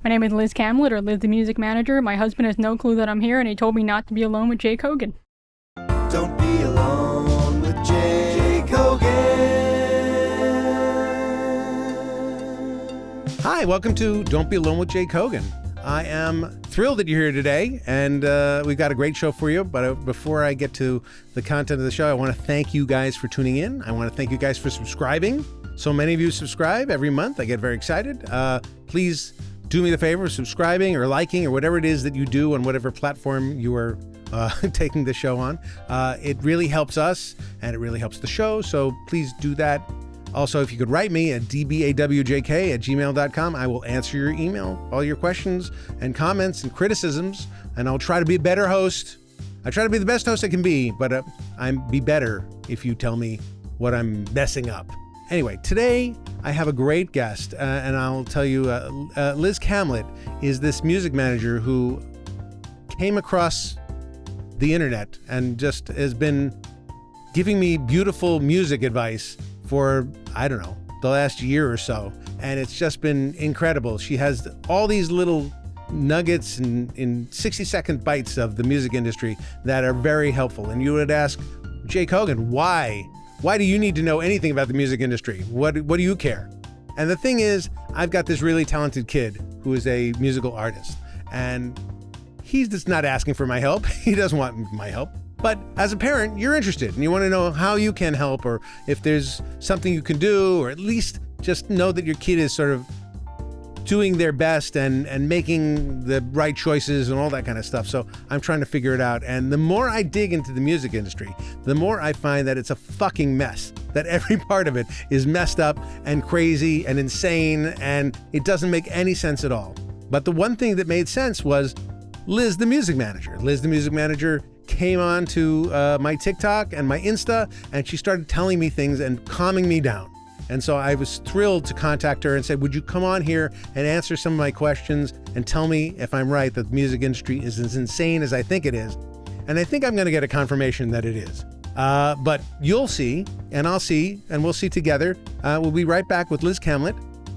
My name is Liz Kamlet, or Liz the Music Manager. My husband has no clue that I'm here, and he told me not to be alone with Jake Hogan. Don't be alone with Jake Hogan. Hi, welcome to Don't Be Alone with Jake Hogan. I am thrilled that you're here today, and we've got a great show for you. But before I get to the content of the show, I want to thank you guys for tuning in. I want to thank you guys for subscribing. So many of you subscribe every month. I get very excited. Please do me the favor of subscribing or liking or whatever it is that you do on whatever platform you are taking the show on. It really helps us, and it really helps the show. So please do that. Also, if you could write me at dbawjk@gmail.com, I will answer your email, all your questions and comments and criticisms, and I'll try to be a better host. I try to be the best host I can be, but I'm be better if you tell me what I'm messing up. Anyway, today I have a great guest, and I'll tell you, Liz Kamlet is this music manager who came across the internet and just has been giving me beautiful music advice for, I don't know, the last year or so. And it's just been incredible. She has all these little nuggets in 60-second bites of the music industry that are very helpful. And you would ask, Jake Hogan, why? Why do you need to know anything about the music industry? What do you care? And the thing is, I've got this really talented kid who is a musical artist, and he's just not asking for my help. He doesn't want my help. But as a parent, you're interested and you want to know how you can help, or if there's something you can do, or at least just know that your kid is sort of doing their best and making the right choices and all that kind of stuff. So I'm trying to figure it out. And the more I dig into the music industry, the more I find that it's a fucking mess, that every part of it is messed up and crazy and insane, and it doesn't make any sense at all. But the one thing that made sense was Liz, the music manager. Liz, the music manager, came on to my TikTok and my Insta, and she started telling me things and calming me down. And so I was thrilled to contact her and say, would you come on here and answer some of my questions and tell me if I'm right that the music industry is as insane as I think it is? And I think I'm going to get a confirmation that it is. But you'll see, and I'll see, and we'll see together. We'll be right back with Liz Kamlet,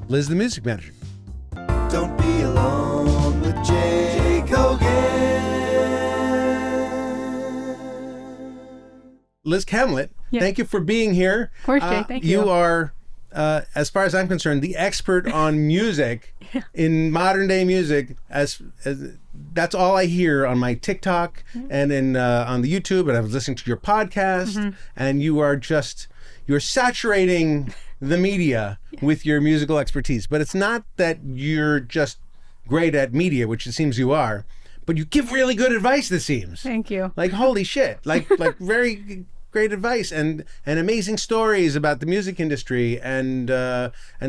Liz the music manager. Don't be alone with Jake Hogan. Liz Kamlet, Yeah. Thank you for being here. Of course, Jake, thank you. You are, as far as I'm concerned, the expert on music, Yeah. in modern day music. As that's all I hear on my TikTok and on the YouTube, and I was listening to your podcast, and you're saturating the media with your musical expertise. But it's not that you're just great at media, which it seems you are, but you give really good advice, it seems. Thank you. Like, holy shit. Like very great advice and amazing stories about the music industry. And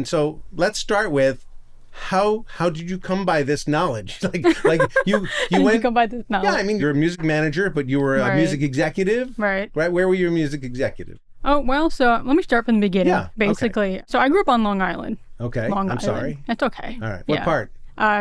so let's start with how did you come by this knowledge? Like you went, come by this knowledge? Yeah, I mean, you're a music manager, but you were a Right. music executive. Right. Right. Where were you a music executive? Oh, well, so let me start from the beginning, Yeah, okay. basically. So I grew up on Long Island. Okay. Long I'm Island. sorry. That's okay. All right. What Yeah. part?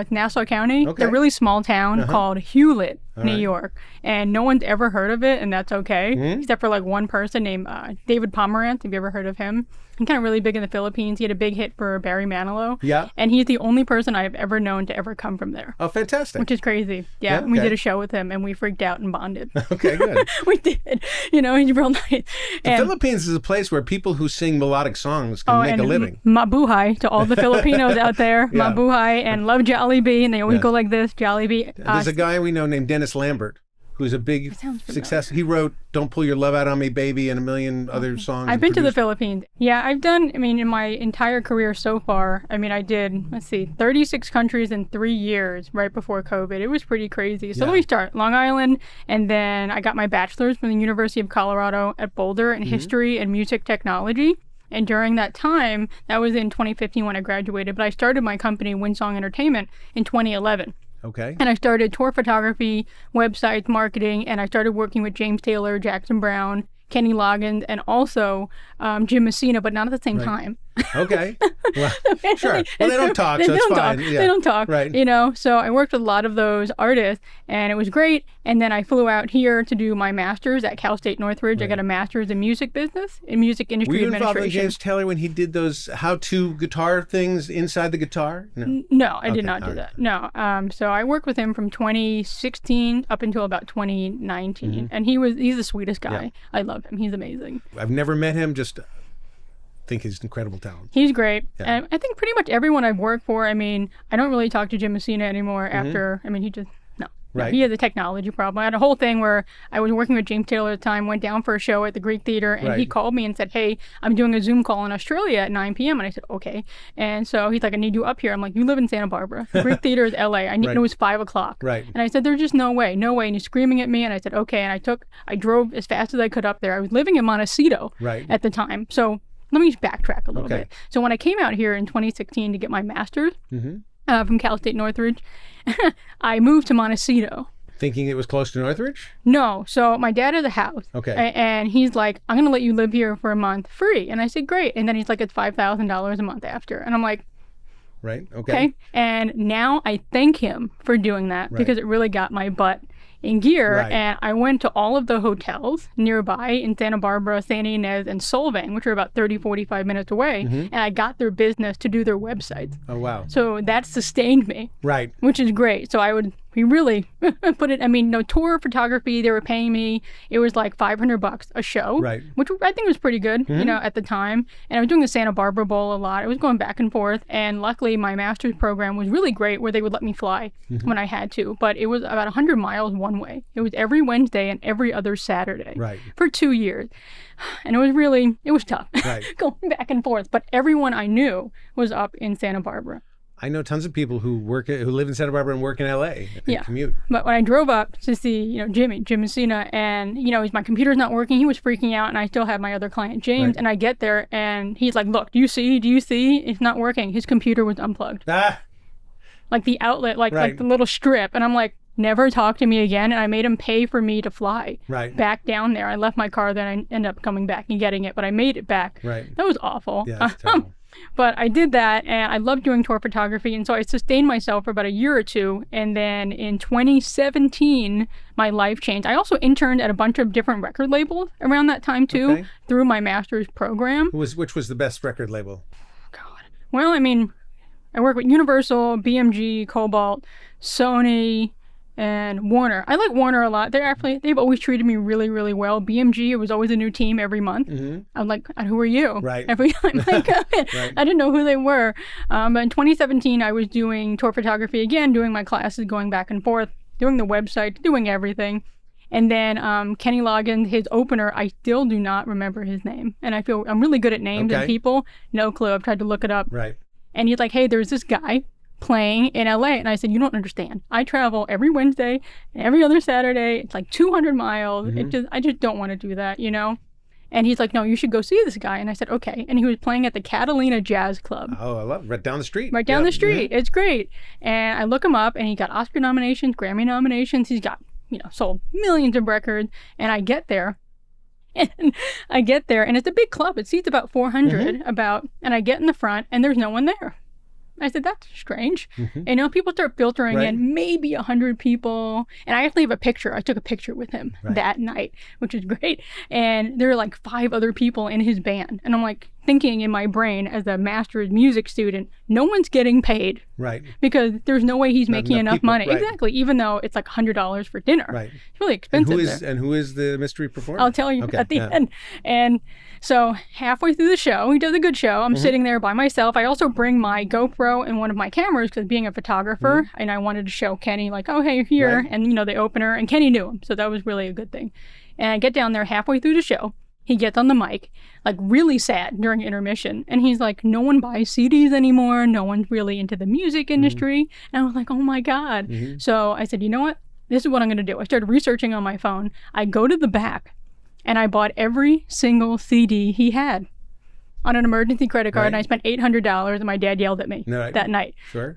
Nassau County. Okay. It's a really small town called Hewlett, New right. York. And no one's ever heard of it, and that's okay, except for like one person named David Pomerantz. Have you ever heard of him? He's kind of really big in the Philippines. He had a big hit for Barry Manilow. Yeah. And he's the only person I've ever known to ever come from there, Oh, fantastic. which is crazy. Yeah, Yeah, we okay. did a show with him, and we freaked out and bonded. Okay, good. We did. You know, he's real nice. The Philippines is a place where people who sing melodic songs can make and a living. Mabuhay to all the Filipinos out there. Yeah. Mabuhay, and love Jollibee, and they always Yes. go like this, Jollibee. There's a guy we know named Dennis Lambert, who's a big sounds familiar. success. He wrote "Don't Pull Your Love Out on Me, Baby" and a million other songs. I've and been to the produced- Philippines. Yeah, I've done, in my entire career so far, I did, 36 countries in 3 years right before COVID. It was pretty crazy. So Yeah. let me start. Long Island, and then I got my bachelor's from the University of Colorado at Boulder in history and music technology. And during that time, that was in 2015 when I graduated, but I started my company, Winsong Entertainment, in 2011. Okay. And I started tour photography, websites, marketing, and I started working with James Taylor, Jackson Brown, Kenny Loggins, and also Jim Messina, but not at the same time. Okay. Well, sure. Well, they don't talk, so it's fine. Yeah. They don't talk. Right. So I worked with a lot of those artists, and it was great. And then I flew out here to do my master's at Cal State Northridge. I got a master's in music business, in music industry Were you involved administration. with James Taylor when he did those how-to guitar things inside the guitar? No. No, I did not do that. No. So I worked with him from 2016 up until about 2019, and he's the sweetest guy. Yeah. I love him. He's amazing. I've never met him, just think he's incredible talent. He's great. Yeah. And I think pretty much everyone I've worked for, I mean, I don't really talk to Jim Messina anymore after, I mean, he just, no. Right. He has a technology problem. I had a whole thing where I was working with James Taylor at the time, went down for a show at the Greek Theater, and he called me and said, hey, I'm doing a Zoom call in Australia at 9 p.m. And I said, okay. And so he's like, I need you up here. I'm like, you live in Santa Barbara. The Greek Theater is LA. I need, it was 5 o'clock. Right. And I said, there's just no way. And he's screaming at me. And I said, okay. And I drove as fast as I could up there. I was living in Montecito at the time. So let me just backtrack a little bit. So when I came out here in 2016 to get my master's from Cal State Northridge, I moved to Montecito. Thinking it was close to Northridge? No. So my dad has a house. Okay. And he's like, I'm going to let you live here for a month free. And I said, great. And then he's like, it's $5,000 a month after. And I'm like, right. Okay. And now I thank him for doing that because it really got my butt in gear. Right. And I went to all of the hotels nearby in Santa Barbara, Santa Ynez, and Solvang, which are about 30, 45 minutes away. And I got their business to do their websites. Oh, wow. So that sustained me. Right. Which is great. So we really put it, I mean, no tour photography, they were paying me, it was like $500 a show, which I think was pretty good, at the time. And I was doing the Santa Barbara Bowl a lot. I was going back and forth. And luckily, my master's program was really great where they would let me fly when I had to. But it was about 100 miles one way. It was every Wednesday and every other Saturday for 2 years. And it was tough going back and forth. But everyone I knew was up in Santa Barbara. I know tons of people who live in Santa Barbara and work in LA and commute. But when I drove up to see, Jim Messina, and, my computer's not working, he was freaking out, and I still had my other client, James, and I get there, and he's like, look, do you see? It's not working. His computer was unplugged. Like the outlet, like the little strip. And I'm like, never talk to me again. And I made him pay for me to fly back down there. I left my car, then I ended up coming back and getting it, but I made it back. That was awful. Yeah, that's terrible. But I did that, and I loved doing tour photography, and so I sustained myself for about a year or two, and then in 2017, my life changed. I also interned at a bunch of different record labels around that time, too, through my master's program. Which was the best record label? God. Well, I mean, I work with Universal, BMG, Cobalt, Sony, and Warner. I like Warner a lot. They've always treated me really, really well. BMG, it was always a new team every month. I'm like, who are you? Every time I come in. I didn't know who they were. But in 2017, I was doing tour photography again, doing my classes, going back and forth, doing the website, doing everything. And then Kenny Loggins, his opener, I still do not remember his name. And I feel I'm really good at names and people. No clue. I've tried to look it up. And he's like, hey, there's this guy playing in LA. And I said, you don't understand. I travel every Wednesday and every other Saturday. It's like 200 miles. I just don't want to do that, And he's like, no, you should go see this guy. And I said, okay. And he was playing at the Catalina Jazz Club. Oh, I love it. Right down the street. Right down the street. It's great. And I look him up, and he got Oscar nominations, Grammy nominations. He's got, sold millions of records. And I get there. And it's a big club. It seats about 400 and I get in the front, and there's no one there. I said, that's strange. And people start filtering in, maybe 100 people. And I actually have a picture. I took a picture with him that night, which is great. And there are like 5 other people in his band. And I'm like thinking in my brain as a master's music student, no one's getting paid. Because there's no way he's making enough money. Exactly. Even though it's like $100 for dinner. It's really expensive. And who is the mystery performer? I'll tell you at the end. And so halfway through the show, he does a good show. I'm sitting there by myself. I also bring my GoPro and one of my cameras because being a photographer, and I wanted to show Kenny like, oh, hey, you're here. And, the opener. And Kenny knew him. So that was really a good thing. And I get down there halfway through the show. He gets on the mic, like really sad during intermission. And he's like, no one buys CDs anymore. No one's really into the music industry. And I was like, oh my God. So I said, you know what? This is what I'm going to do. I started researching on my phone. I go to the back and I bought every single CD he had on an emergency credit card. And I spent $800 and my dad yelled at me that night.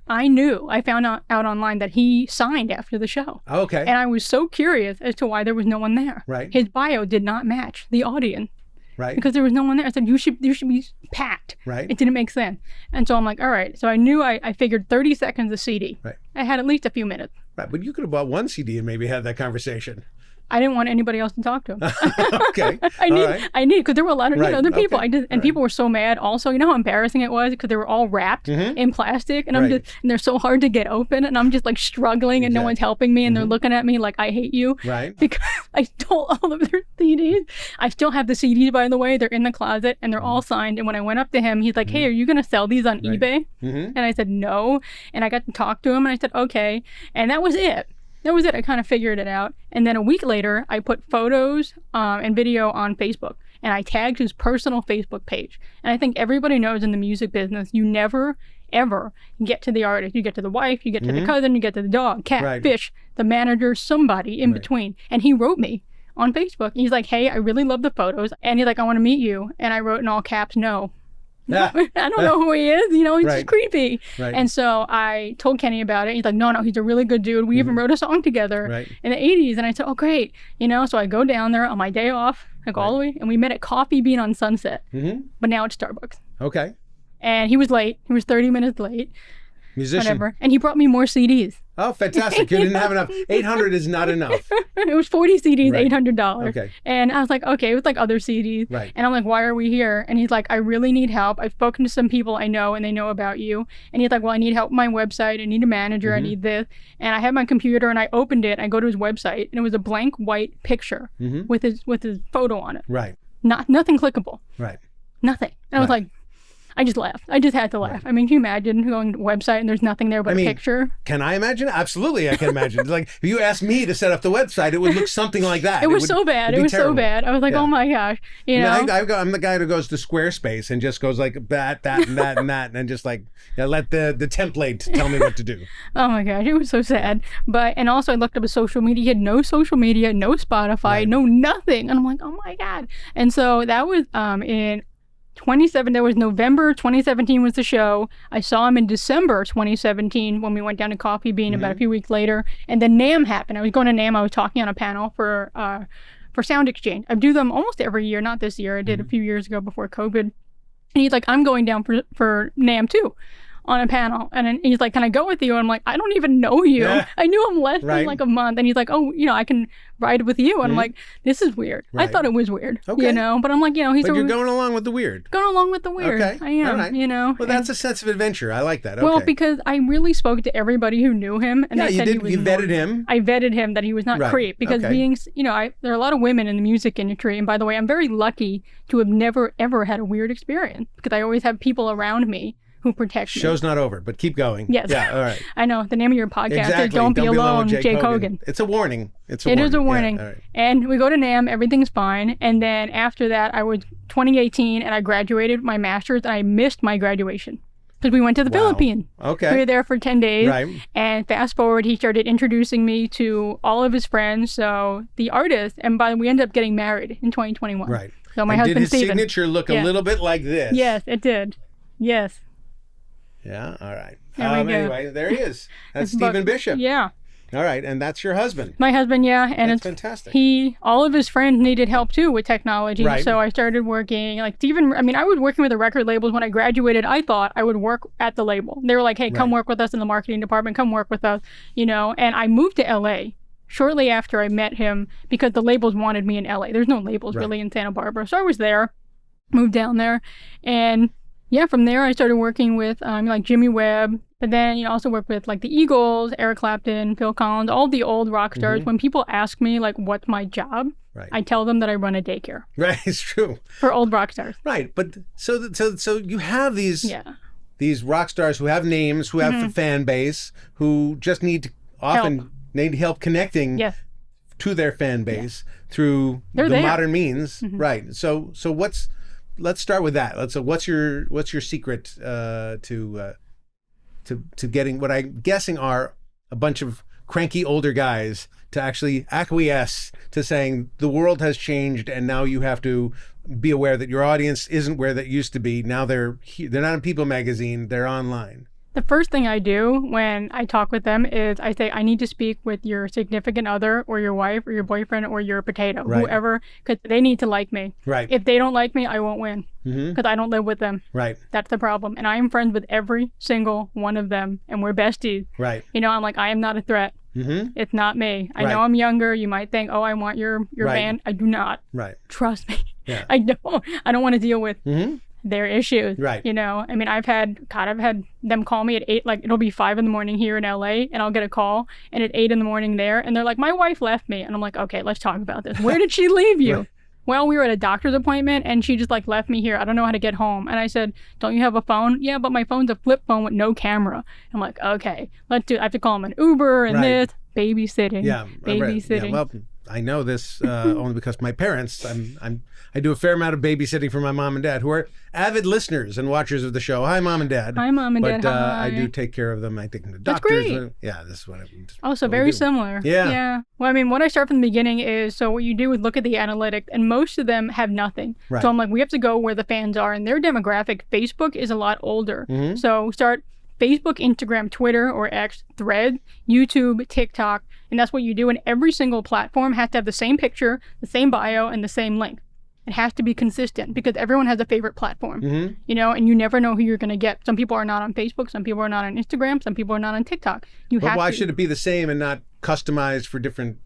I found out online that he signed after the show. And I was so curious as to why there was no one there. His bio did not match the audience. Right. Because there was no one there. I said, you should be packed. Right. It didn't make sense. And so I'm like, all right. So I knew I figured 30 seconds a CD. Right. I had at least a few minutes. Right. But you could have bought one CD and maybe had that conversation. I didn't want anybody else to talk to him. Okay. I need, because there were a lot of other people. Okay. People were so mad. Also, you know how embarrassing it was because they were all wrapped in plastic, and and they're so hard to get open, and I'm just like struggling, and no one's helping me, and they're looking at me like I hate you, Right? Because I stole all of their CDs. I still have the CDs, by the way. They're in the closet, and they're all signed. And when I went up to him, he's like, "Hey, are you gonna sell these on eBay?" And I said no, and I got to talk to him, and I said okay, and that was it. That was it. I kind of figured it out. And then a week later, I put photos and video on Facebook. And I tagged his personal Facebook page. And I think everybody knows in the music business, you never, ever get to the artist. You get to the wife, you get to the cousin, you get to the dog, cat, fish, the manager, somebody in between. And he wrote me on Facebook. He's like, hey, I really love the photos. And he's like, I want to meet you. And I wrote in all caps, no. I don't know who he is, he's just creepy. Right. And so I told Kenny about it. He's like, no, he's a really good dude. We even wrote a song together in the 80s. And I said, oh, great. So I go down there on my day off, I go all the way, and we met at Coffee Bean on Sunset. But now it's Starbucks. Okay. And he was late. He was 30 minutes late. Musician. Whatever. And he brought me more CDs. Oh, fantastic. You didn't have enough. 800 is not enough. It was 40 CDs, $800. Okay. And I was like, okay, it was like other CDs. Right. And I'm like, why are we here? And he's like, I really need help. I've spoken to some people I know and they know about you. And he's like, well, I need help with my website. I need a manager. I need this. And I have my computer and I opened it. And I go to his website and it was a blank white picture with his photo on it. Right. Nothing clickable. Right. Nothing. And I was like, I just laughed. I just had to laugh. I mean, can you imagine going to a website and there's nothing there but a picture? Can I imagine? Absolutely, I can imagine. Like, if you asked me to set up the website, it would look something like that. It was so bad. It was so bad. I was like, oh my gosh. I'm the guy who goes to Squarespace and just goes like that, and that, and that, and just like let the template tell me what to do. Oh my gosh, it was so sad. And also I looked up his social media. He had no social media, no Spotify, no nothing. And I'm like, oh my God. And so that was in there was November 2017 was the show. I saw him in December 2017 when we went down to Coffee Bean about a few weeks later. And then NAMM happened. I was going to NAMM. I was talking on a panel for Sound Exchange. I do them almost every year, not this year. I did a few years ago before COVID. And he's like, I'm going down for NAMM too on a panel. And then he's like, can I go with you? And I'm like, I don't even know you. I knew him less than like a month. And he's like, oh, I can ride with you. And I'm like, this is weird. I thought it was weird, but I'm like, he's But you're going along with the weird. Going along with the weird. Okay. I am, Well, that's a sense of adventure. I like that. Okay. Well, because I really spoke to everybody who knew him. And they said you vetted him. I vetted him that he was not creep. Because being, there are a lot of women in the music industry. And by the way, I'm very lucky to have never, ever had a weird experience. Because I always have people around me who protect me. Show's not over, but keep going. Yes. Yeah, all right. I know. The name of your podcast is Don't Be Alone, Jake Hogan. It's a warning. It is a warning. Yeah, and we go to NAMM, everything's fine. And then after that, I was 2018 and I graduated my master's and I missed my graduation. Because we went to the Philippines. Okay. We were there for 10 days. Right. And fast forward, he started introducing me to all of his friends. So the artist, and we ended up getting married in 2021. Right. So my husband, did his Steven. signature look a little bit like this? Yes, it did. Yes. Yeah, all right. There we go. Anyway, there he is. That's Stephen Bishop. Yeah. All right, and that's your husband. My husband, yeah. And that's fantastic. All of his friends needed help too with technology. Right. So I started working, I was working with the record labels when I graduated. I thought I would work at the label. They were like, hey, come work with us in the marketing department, come work with us, and I moved to LA shortly after I met him because the labels wanted me in LA. There's no labels really in Santa Barbara. So I was there, moved down there, and from there I started working with like Jimmy Webb, but then also worked with like the Eagles, Eric Clapton, Phil Collins, all the old rock stars. When people ask me like what's my job, I tell them that I run a daycare. Right, it's true. For old rock stars. Right, but so you have these rock stars who have names, who have a fan base, who just need help connecting to their fan base through modern means. Right. So let's start with that. So what's your secret to getting what I'm guessing are a bunch of cranky older guys to actually acquiesce to saying the world has changed and now you have to be aware that your audience isn't where that used to be. Now they're not in People magazine, they're online. The first thing I do when I talk with them is I say, I need to speak with your significant other or your wife or your boyfriend or your potato, Right. whoever, because they need to like me. Right. If they don't like me, I won't win Mm-hmm. because I don't live with them. Right. That's the problem. And I am friends with every single one of them, and we're besties. Right. You know, I'm like, I am not a threat. Mm-hmm. It's not me. I Right. know I'm younger. You might think, oh, I want your Right. band. I do not. Right. Trust me. Yeah. I don't want to deal with Mm-hmm. their issues. Right. You know, I mean, I've had them call me at 8, like it'll be 5 a.m. here in LA, and I'll get a call, and at 8 a.m. there, and they're like, my wife left me. And I'm like, okay, let's talk about this. Where did she leave you? Right. Well, we were at a doctor's appointment, and she just like left me here. I don't know how to get home. And I said, don't you have a phone? Yeah, but my phone's a flip phone with no camera. I'm like, okay, let's do, I have to call them an Uber and Right. this, babysitting. Yeah. Babysitting. Yeah, well, I know this only because my parents. I do a fair amount of babysitting for my mom and dad, who are avid listeners and watchers of the show. Hi, Mom and Dad. Hi, Mom and But Dad. Hi. I do take care of them. I take them to That's doctors. great. Yeah, this is what I. Oh, so what we very do. similar. Yeah. Yeah. Well, I mean, what I start from the beginning is, so what you do is look at the analytics, and most of them have nothing. Right. So I'm like, we have to go where the fans are, and their demographic, Facebook is a lot older. Mm-hmm. So start Facebook, Instagram, Twitter, or X, Thread, YouTube, TikTok, and that's what you do. And every single platform has to have the same picture, the same bio, and the same link. It has to be consistent because everyone has a favorite platform, Mm-hmm. you know, and you never know who you're going to get. Some people are not on Facebook, some people are not on Instagram, some people are not on TikTok. But why should it be the same and not customized for different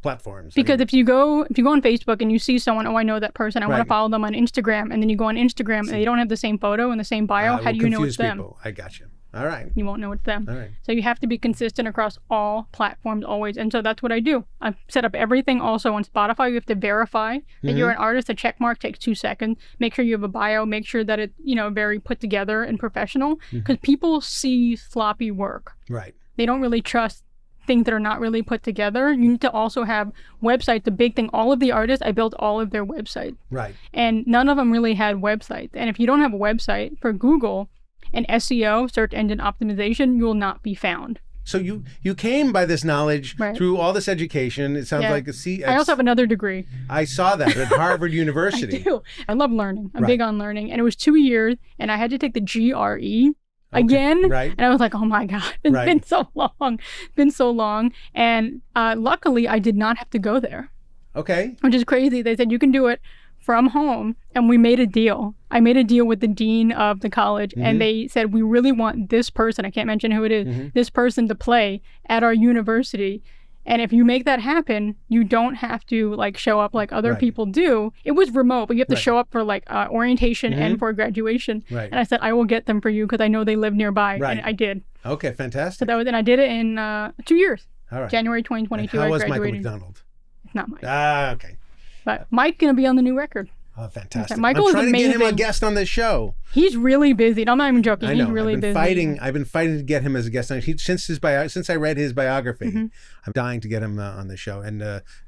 platforms? Because if you go on Facebook and you see someone, oh, I know that person, I want Right. to follow them on Instagram, and then you go on Instagram and they don't have the same photo and the same bio, how do you know it's them? People. I got you. All right. You won't know it's them. All right. So you have to be consistent across all platforms always. And so that's what I do. I've set up everything also on Spotify. You have to verify that you're an artist. A check mark takes 2 seconds. Make sure you have a bio. Make sure that it's, you know, very put together and professional, because people see sloppy work. Right. They don't really trust things that are not really put together. You need to also have websites. The big thing, all of the artists, I built all of their websites. Right. And none of them really had websites. And if you don't have a website for Google and SEO, search engine optimization, you will not be found. So you came by this knowledge Right. through all this education. It sounds Yeah. like I also have another degree. I saw that at Harvard I University. do. I love learning. I'm Right. big on learning. And it was 2 years, and I had to take the GRE again. Right. And I was like, oh my God, it's Right. been so long. It's been so long. And luckily, I did not have to go there, Okay. which is crazy. They said, you can do it from home. And we made a deal. I made a deal with the dean of the college, and they said, we really want this person, I can't mention who it is, this person to play at our university. And if you make that happen, you don't have to like show up like other Right. people do. It was remote, but you have to Right. show up for like orientation and for graduation. Right. And I said, I will get them for you because I know they live nearby. Right. And I did. Okay. So Fantastic. that was, and I did it in 2 years. All right. January And 2022, how I was Michael graduated. McDonald? It's not Mike. Okay. But Mike's going to be on the new record. Oh, fantastic. Michael I'm is trying to get him a amazing. guest on this show. He's really busy. I'm not even joking. I know. He's really I've been busy. I've been fighting to get him as a guest on. Since I read his biography, Mm-hmm. I'm dying to get him on the show, and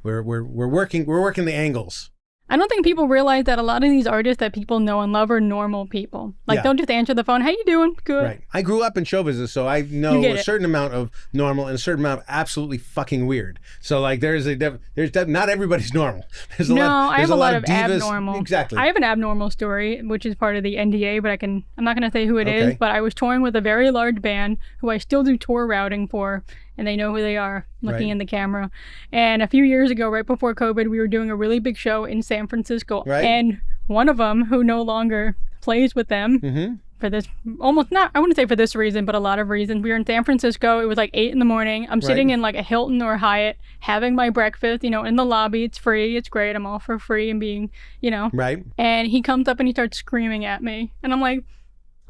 we're working the angles. I don't think people realize that a lot of these artists that people know and love are normal people. Like, Yeah. they'll just answer the phone, how you doing? Good. Right. I grew up in show business, so I know You get a it. certain amount of normal and a certain amount of absolutely fucking weird. So like, not everybody's normal. There's a No, lot. I There's have a lot of divas. abnormal. Exactly. I have an abnormal story, which is part of the NDA, but I'm not going to say who it is. Okay. But I was touring with a very large band who I still do tour routing for, and they know who they are, looking Right. in the camera. And a few years ago, right before COVID, we were doing a really big show in San Francisco. Right. And one of them, who no longer plays with them, Mm-hmm. for this, almost not, I wouldn't say for this reason, but a lot of reasons. We were in San Francisco. It was like 8 a.m. I'm sitting in like a Hilton or a Hyatt, having my breakfast, you know, in the lobby. It's free. It's great. I'm all for free and being, you know. Right. And he comes up and he starts screaming at me. And I'm like,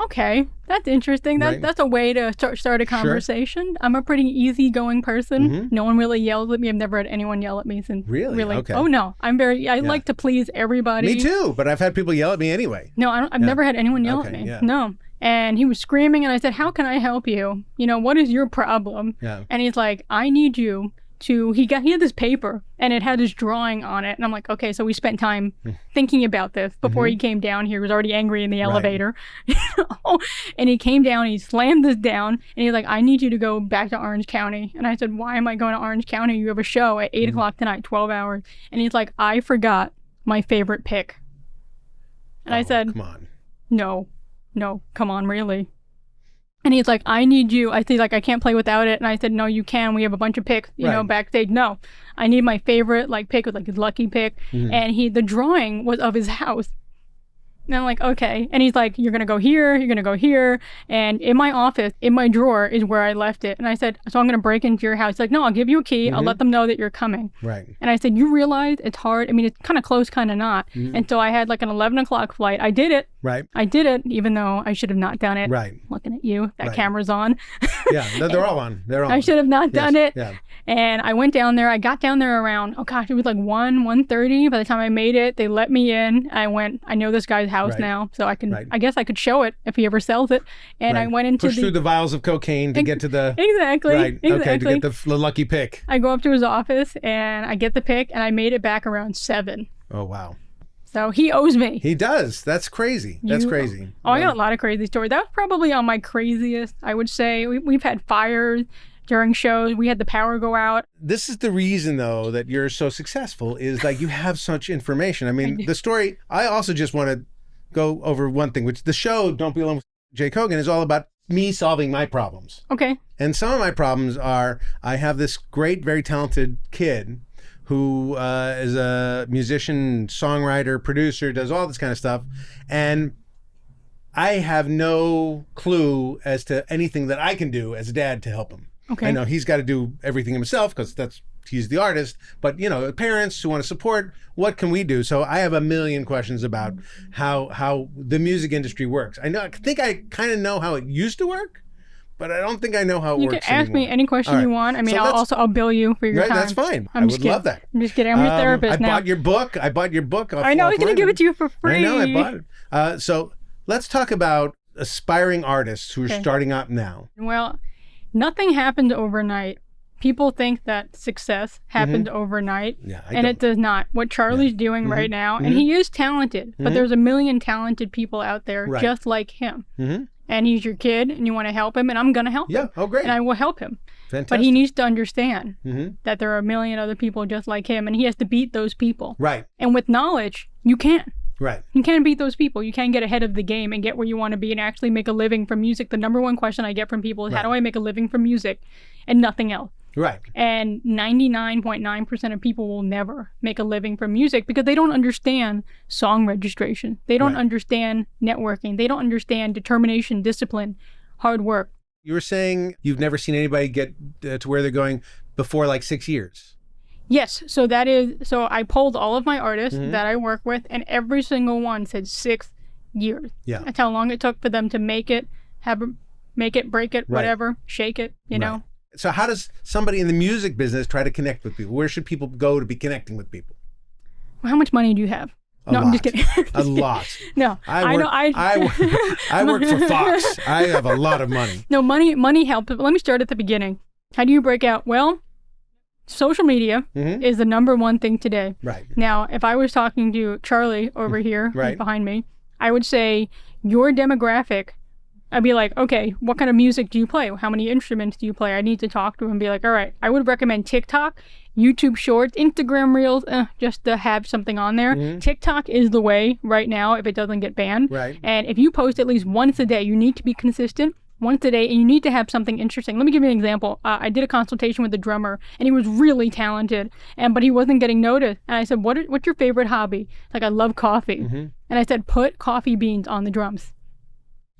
okay, that's interesting. Right. That's a way to start a conversation. I'm a pretty easygoing person. No one really yells at me. I've never had anyone yell at me since. Really? Okay. Oh, no. I like to please everybody. Me too, but I've had people yell at me anyway. No, I've never had anyone yell at Okay, me. yeah. No. And he was screaming, and I said, how can I help you? You know, what is your problem? Yeah. And he's like, I need you to, he had this paper, and it had his drawing on it. And I'm like, okay, so we spent time thinking about this before he came down here. He was already angry in the elevator. You know? And he came down, he slammed this down, and he's like, I need you to go back to Orange County. And I said, why am I going to Orange County? You have a show at 8 o'clock tonight, 12 hours. And he's like, I forgot my favorite pick. And I said, Come on. no, come on, really. And he's like, I need you. I said, like, I can't play without it. And I said, no, you can. We have a bunch of picks, you know, backstage. No, I need my favorite, like, pick with, like, his lucky pick. And the drawing was of his house. And I'm like, okay. And he's like, you're going to go here, you're going to go here. And in my office, in my drawer is where I left it. And I said, so I'm going to break into your house. He's like, no, I'll give you a key. I'll let them know that you're coming. Right. And I said, you realize it's hard? I mean, it's kind of close, kind of not. And so I had like an 11 o'clock flight. I did it. Right. I did it, even though I should have not done it. Right. Looking at you, that camera's on. Yeah, they're all on. They're all I should have not done it. Yeah. And I went down there. I got down there around, oh gosh, it was like 1:30. By the time I made it, they let me in. I went, I know this guy's house now, so I can, I guess I could show it if he ever sells it. And I went into push through the vials of cocaine to get to the... Exactly. Right, okay, to get the lucky pick. I go up to his office and I get the pick and I made it back around 7. Oh, wow. So he owes me. He does. That's crazy. That's crazy. Oh, I got a lot of crazy stories. That was probably on my craziest, I would say. We've had fires during shows. We had the power go out. This is the reason, though, that you're so successful is like you have such information. I mean, the story, I also just want to go over one thing, which the show, Don't Be Alone with Jake Hogan, is all about me solving my problems. Okay. And some of my problems are I have this great, very talented kid who is a musician, songwriter, producer, does all this kind of stuff. And I have no clue as to anything that I can do as a dad to help him. Okay. I know he's got to do everything himself because he's the artist. But, you know, parents who want to support, what can we do? So I have a million questions about how the music industry works. I think I kind of know how it used to work, but I don't think I know how it works You can ask anymore. me any question you want. I mean, So I'll bill you for your time. That's fine. I I'm would just kidding. love that. I'm just kidding. I'm your therapist now. I bought your book. I know. I was going to give it to you for free. I know. I bought it. So let's talk about aspiring artists who are starting out now. Well, nothing happens overnight. People think that success happens overnight, and it does not. What Charlie's doing right now, and he is talented, but there's a million talented people out there just like him. And he's your kid, and you want to help him, and I'm going to help him. Yeah, oh great. And I will help him. Fantastic. But he needs to understand that there are a million other people just like him, and he has to beat those people. Right. And with knowledge, you can. Right. You can't beat those people. You can't get ahead of the game and get where you want to be and actually make a living from music. The number one question I get from people is, how do I make a living from music and nothing else? Right. And 99.9% of people will never make a living from music because they don't understand song registration. They don't understand networking. They don't understand determination, discipline, hard work. You were saying you've never seen anybody get to where they're going before like 6 years. Yes. So I polled all of my artists that I work with, and every single one said 6 years. Yeah. That's how long it took for them to make it, break it, whatever, shake it, you know. So how does somebody in the music business try to connect with people? Where should people go to be connecting with people? Well, how much money do you have? No, I'm just kidding. A lot. No, I work for Fox. I have a lot of money. No, money helps. But let me start at the beginning. How do you break out? Well, social media is the number one thing today. Right. Now, if I was talking to Charlie over here, who's behind me, I would say your demographic. I'd be like, okay, what kind of music do you play? How many instruments do you play? I need to talk to him and be like, all right, I would recommend TikTok, YouTube Shorts, Instagram Reels, just to have something on there. TikTok is the way right now if it doesn't get banned. Right. And if you post at least once a day, you need to be consistent. Once a day, and you need to have something interesting. Let me give you an example. I did a consultation with a drummer, and he was really talented, but he wasn't getting noticed. And I said, what's your favorite hobby? Like, I love coffee. And I said, put coffee beans on the drums.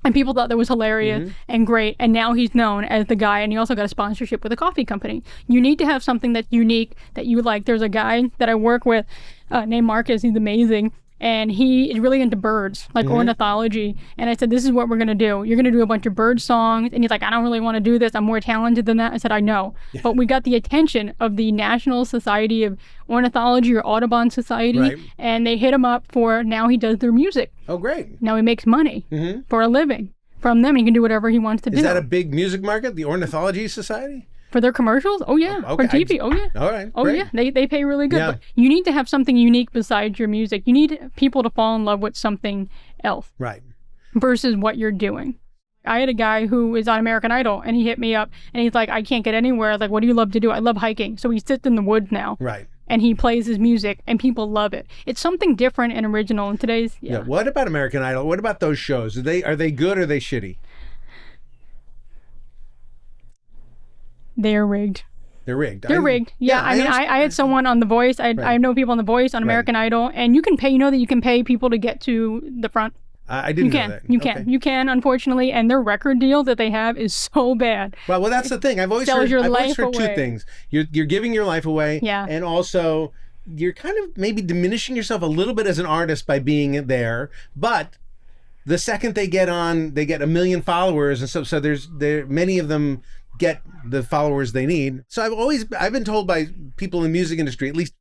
And people thought that was hilarious and great. And now he's known as the guy, and he also got a sponsorship with a coffee company. You need to have something that's unique, that you like. There's a guy that I work with named Marcus. He's amazing. And he is really into birds, like ornithology. And I said, this is what we're going to do. You're going to do a bunch of bird songs. And he's like, I don't really want to do this. I'm more talented than that. I said, I know. Yeah. But we got the attention of the National Society of Ornithology or Audubon Society. And they hit him up for, now he does their music. Oh, great. Now he makes money for a living from them. He can do whatever he wants to do. Is that a big music market, the Ornithology Society? For their commercials? Oh, yeah. Okay. For TV? Oh, yeah. All right. Oh, great. yeah. They pay really good. Yeah. But you need to have something unique besides your music. You need people to fall in love with something else. Right. Versus what you're doing. I had a guy who is on American Idol, and he hit me up, and he's like, I can't get anywhere. I was like, what do you love to do? I love hiking. So he sits in the woods now. Right. And he plays his music, and people love it. It's something different and original in today's... Yeah. What about American Idol? What about those shows? Are they good or are they shitty? They're rigged. They're rigged. They're rigged. Yeah, I mean, I had someone on The Voice. I know people on The Voice, on American Idol, and you can pay. You know that you can pay people to get to the front. I didn't know that. You can. You can, unfortunately, and their record deal that they have is so bad. Well, that's the thing. I've always heard two things. You're giving your life away, and also you're kind of maybe diminishing yourself a little bit as an artist by being there. But the second they get on, they get 1 million followers, and so there many of them get the followers they need. So I've been told by people in the music industry, at least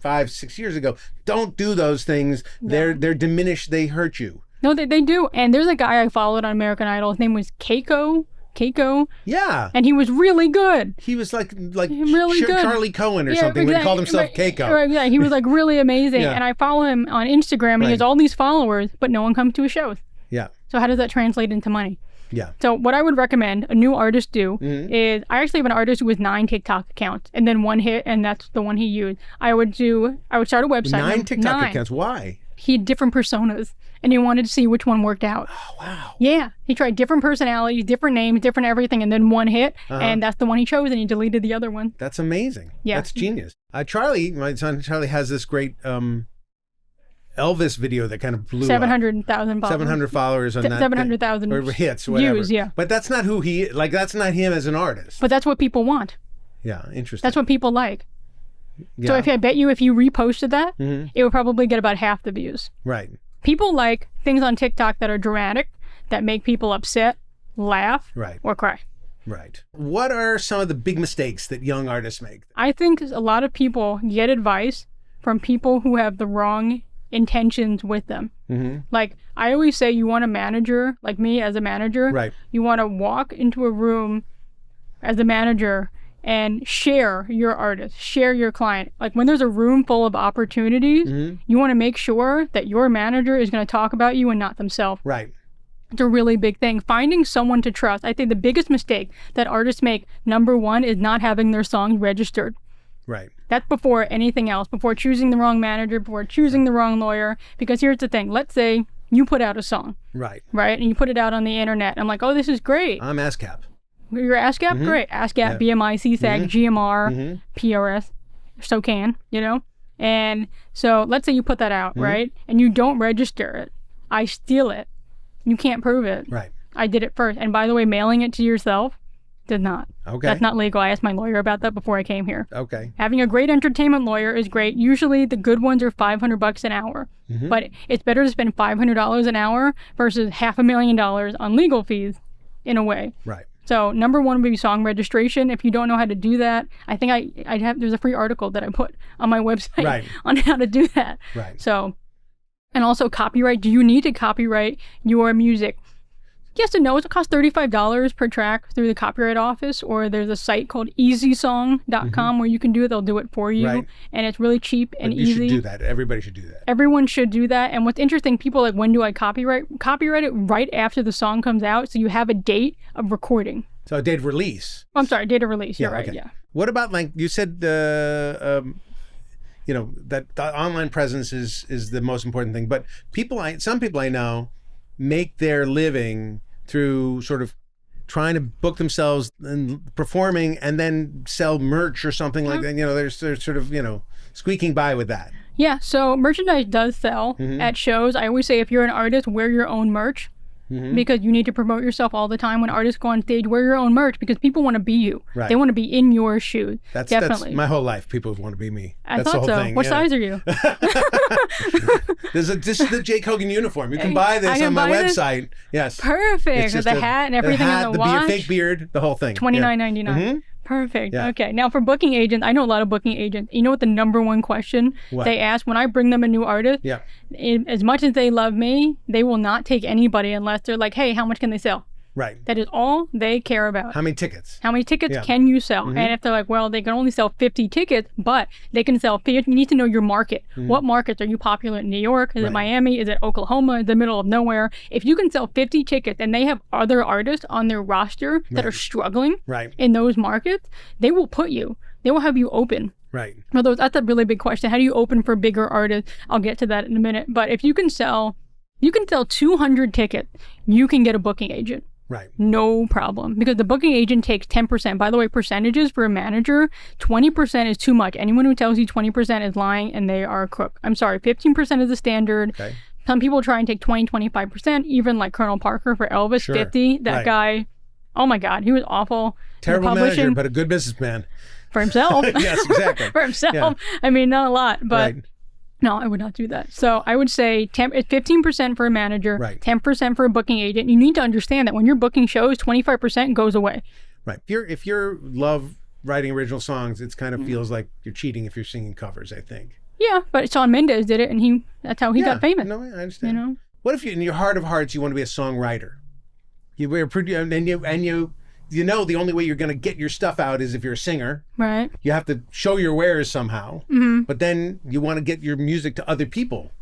5-6 years ago, don't do those things. No. They're diminished. They hurt you. No, they do. And there's a guy I followed on American Idol. His name was Keiko. Yeah. And he was really good. He was like really good. Charlie Cohen or something when he called himself Keiko. Right, yeah, he was like really amazing. And I follow him on Instagram, and he has all these followers, but no one comes to his shows. Yeah. So how does that translate into money? Yeah. So what I would recommend a new artist do is, I actually have an artist with 9 TikTok accounts and then 1 hit, and that's the one he used. I would start a website. 9 TikTok accounts. Why? He had different personas, and he wanted to see which one worked out. Oh, wow. Yeah. He tried different personalities, different names, different everything, and then 1 hit, and that's the one he chose, and he deleted the other one. That's amazing. Yeah. That's genius. My son Charlie has this great Elvis video that kind of blew 700,000 followers. 700 followers on that. 700,000 or hits, whatever. Views, yeah. But that's not that's not him as an artist. But that's what people want. Yeah, interesting. That's what people like. Yeah. So I bet you if you reposted that, it would probably get about half the views. Right. People like things on TikTok that are dramatic, that make people upset, laugh, or cry. Right. What are some of the big mistakes that young artists make? I think a lot of people get advice from people who have the wrong intentions with them. Like, I always say, you want a manager, like me as a manager, you want to walk into a room as a manager and share your artist, share your client. Like, when there's a room full of opportunities, you want to make sure that your manager is going to talk about you and not themselves. Right. It's a really big thing. Finding someone to trust. I think the biggest mistake that artists make, number one, is not having their songs registered. Right. That's before anything else, before choosing the wrong manager, before choosing the wrong lawyer. Because here's the thing. Let's say you put out a song. Right. And you put it out on the internet. I'm like, oh, this is great. I'm ASCAP. You're ASCAP? Great. ASCAP, BMI, CSAC, GMR, PRS, SOCAN, you know? And so let's say you put that out, right? And you don't register it. I steal it. You can't prove it. Right. I did it first. And by the way, mailing it to yourself did not. Okay. That's not legal. I asked my lawyer about that before I came here. Okay. Having a great entertainment lawyer is great. Usually the good ones are $500 an hour. But it's better to spend $500 an hour versus $500,000 on legal fees, in a way. Right. So number one would be song registration. If you don't know how to do that, I think there's a free article that I put on my website on how to do that. Right. So, and also copyright. Do you need to copyright your music? Yes and no. It costs $35 per track through the Copyright Office, or there's a site called easysong.com where you can do it. They'll do it for you. Right. And it's really cheap and easy. You should do that. Everybody should do that. Everyone should do that. And what's interesting, people like, when do I copyright? Copyright it right after the song comes out, so you have a date of recording. So a date of release. I'm sorry, date of release. You're right, yeah. What about, like, you said, that the online presence is the most important thing, but some people I know make their living through sort of trying to book themselves and performing and then sell merch or something like that. They're sort of, squeaking by with that. Yeah, so merchandise does sell at shows. I always say, if you're an artist, wear your own merch. Because you need to promote yourself all the time. When artists go on stage, wear your own merch, because people want to be you. Right. They want to be in your shoes. Definitely. That's my whole life. People want to be me. That's the whole thing. What size are you? This is the Jake Hogan uniform. You can buy this on my website. Yes. Perfect. With the hat and everything, and the watch. The fake beard, the whole thing. $29.99. Perfect. Yeah. Okay. Now for booking agents, I know a lot of booking agents. You know what the number one question they ask when I bring them a new artist? Yeah. As much as they love me, they will not take anybody unless they're like, hey, how much can they sell? Right. That is all they care about. How many tickets? How many tickets can you sell? And if they're like, well, they can only sell 50 tickets, but they can sell 50. You need to know your market. What markets are you popular in? New York? Is it Miami? Is it Oklahoma? Is the middle of nowhere? If you can sell 50 tickets and they have other artists on their roster that are struggling in those markets, they will put you. They will have you open. Right. Well, that's a really big question. How do you open for bigger artists? I'll get to that in a minute. But if you can sell 200 tickets, you can get a booking agent. Right. No problem. Because the booking agent takes 10%. By the way, percentages for a manager, 20% is too much. Anyone who tells you 20% is lying and they are a crook. I'm sorry, 15% is the standard. Okay. Some people try and take 20, 25%, even like Colonel Parker for Elvis, Sure. 50. That Right. guy, oh my God, he was awful. Terrible The manager, publishing- but a good businessman. For himself. Yes, exactly. For himself. Yeah. I mean, not a lot, but Right. no, I would not do that. So I would say 15% for a manager, Right. 10% for a booking agent. You need to understand that when you're booking shows, 25% goes away. Right. If you're love writing original songs, it's kind of feels like you're cheating if you're singing covers, I think. Yeah, but Shawn Mendes did it, and that's how he got famous. No, I understand. You know? What if you, in your heart of hearts, you want to be a songwriter? You know the only way you're going to get your stuff out is if you're a singer. Right. You have to show your wares somehow. Mm-hmm. But then you want to get your music to other people.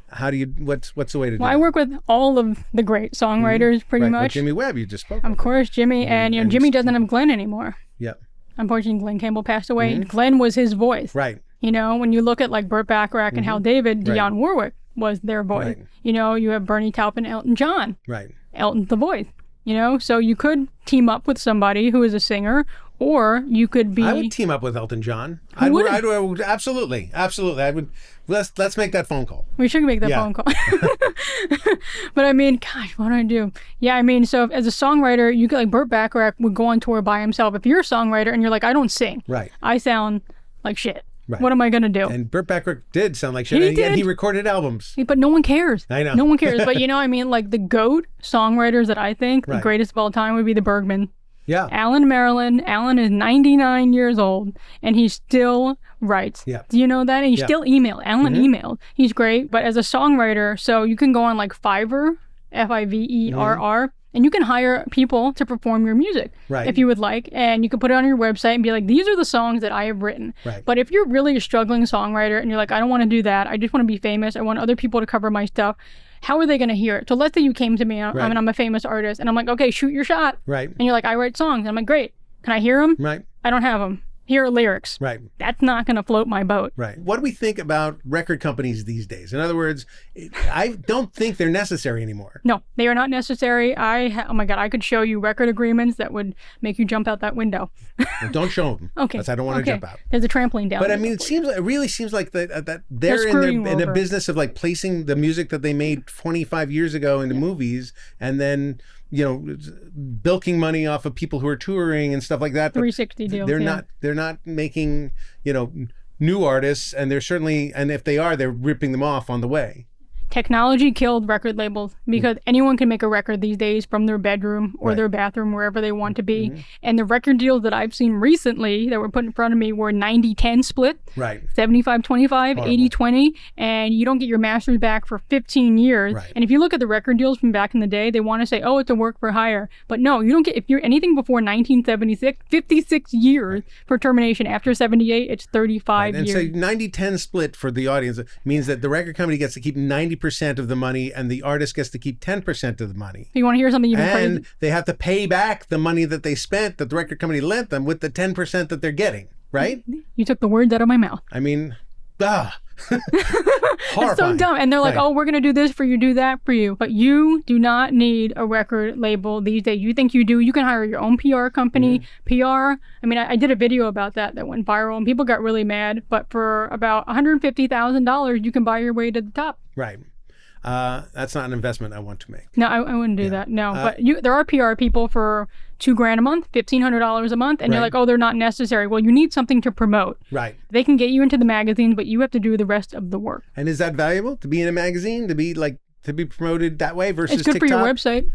How do you? What's the way to do Well, that? I work with all of the great songwriters, pretty Right, like much. Jimmy Webb, you just spoke. Of course, Jimmy, and and Jimmy doesn't have Glenn anymore. Yeah. Unfortunately, Glenn Campbell passed away. Glenn was his voice. Right. You know, when you look at like Burt Bacharach and Hal David, Right. Dionne Warwick was their voice. Right. You know, you have Bernie Taupin, Elton John. Right. Elton's the voice. You know, so you could team up with somebody who is a singer, or you could be. I would team up with Elton John. Who wouldn't? I would absolutely. I would. Let's make that phone call. We should make that Yeah. phone call. But I mean, gosh, what do I do? Yeah, I mean, so as a songwriter, you could like Burt Bacharach would go on tour by himself. If you're a songwriter and you're like, I don't sing, Right. I sound like shit. Right. What am I gonna do? And Burt Bacharach did sound like shit. He and yet did. he recorded albums. But no one cares. I know. No one cares. But you know, I mean, like the GOAT songwriters that I think the Right. greatest of all time would be the Bergman. Yeah. Alan Maryland. Alan is 99 years old and he still writes. Yeah. Do you know that? And he Yeah. still emailed. Alan emailed. He's great. But as a songwriter, so you can go on like Fiverr, Fiverr, and you can hire people to perform your music Right. if you would like. And you can put it on your website and be like, these are the songs that I have written. Right. But if you're really a struggling songwriter and you're like, I don't want to do that. I just want to be famous. I want other people to cover my stuff. How are they going to hear it? So let's say you came to me, Right. I'm a famous artist, and I'm like, okay, shoot your shot. Right. And you're like, I write songs. And I'm like, great. Can I hear them? Right. I don't have them. Here are lyrics. Right. That's not going to float my boat. Right. What do we think about record companies these days? In other words, I don't think they're necessary anymore. No, they are not necessary. Oh my God, I could show you record agreements that would make you jump out that window. Well, don't show them. Okay. I don't want to Okay. jump out. There's a trampoline down But I there. mean, it really seems like that they're screwing you in a over. business of like placing the music that they made 25 years ago into movies, and then bilking money off of people who are touring and stuff like that. But 360 deals. they're yeah. not making new artists, and they're certainly, and if they are, they're ripping them off on the way. Technology killed record labels because anyone can make a record these days from their bedroom or Right. their bathroom, wherever they want to be. And the record deals that I've seen recently that were put in front of me were 90-10 split, Right. 75-25, 80-20, and you don't get your masters back for 15 years. Right. And if you look at the record deals from back in the day, they want to say, oh, it's a work for hire. But no, you don't get, if you're anything before 1976, 56 years for termination. After 78, it's 35 And years. so 90-10 split for the audience means that the record company gets to keep 90% of the money and the artist gets to keep 10% of the money. You want to hear something even And crazy? they have to pay back the money that they spent, that the record company lent them, with the 10% that they're getting, right? You took the words out of my mouth. I mean, It's so horrifying. dumb. And they're like, Right. oh, we're going to do this for you, do that for you. But you do not need a record label these days. You think you do. You can hire your own PR company. PR. I mean, I did a video about that went viral and people got really mad. But for about $150,000, you can buy your way to the top. Right. That's not an investment I want to make. No, I wouldn't do that. No, but there are PR people for $2,000 a month, $1,500 a month, and you're Right. like, oh, they're not necessary. Well, you need something to promote. Right. They can get you into the magazines, but you have to do the rest of the work. And is that valuable to be in a magazine, to be promoted that way versus It's good TikTok? for your website.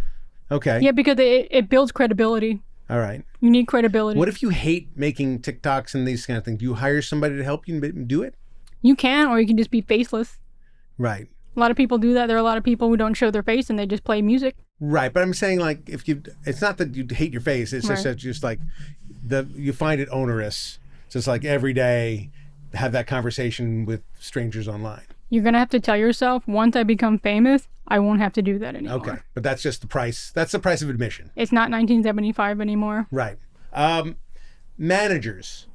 Okay. Yeah, because it builds credibility. All right. You need credibility. What if you hate making TikToks and these kind of things? Do you hire somebody to help you do it? You can, or you can just be faceless. Right. A lot of people do that. There are a lot of people who don't show their face and they just play music. Right, but I'm saying like it's not that you hate your face. It's Right. just like you find it onerous. Just like every day, have that conversation with strangers online. You're gonna have to tell yourself, once I become famous, I won't have to do that anymore. Okay, but that's just the price. That's the price of admission. It's not 1975 anymore. Right. Managers.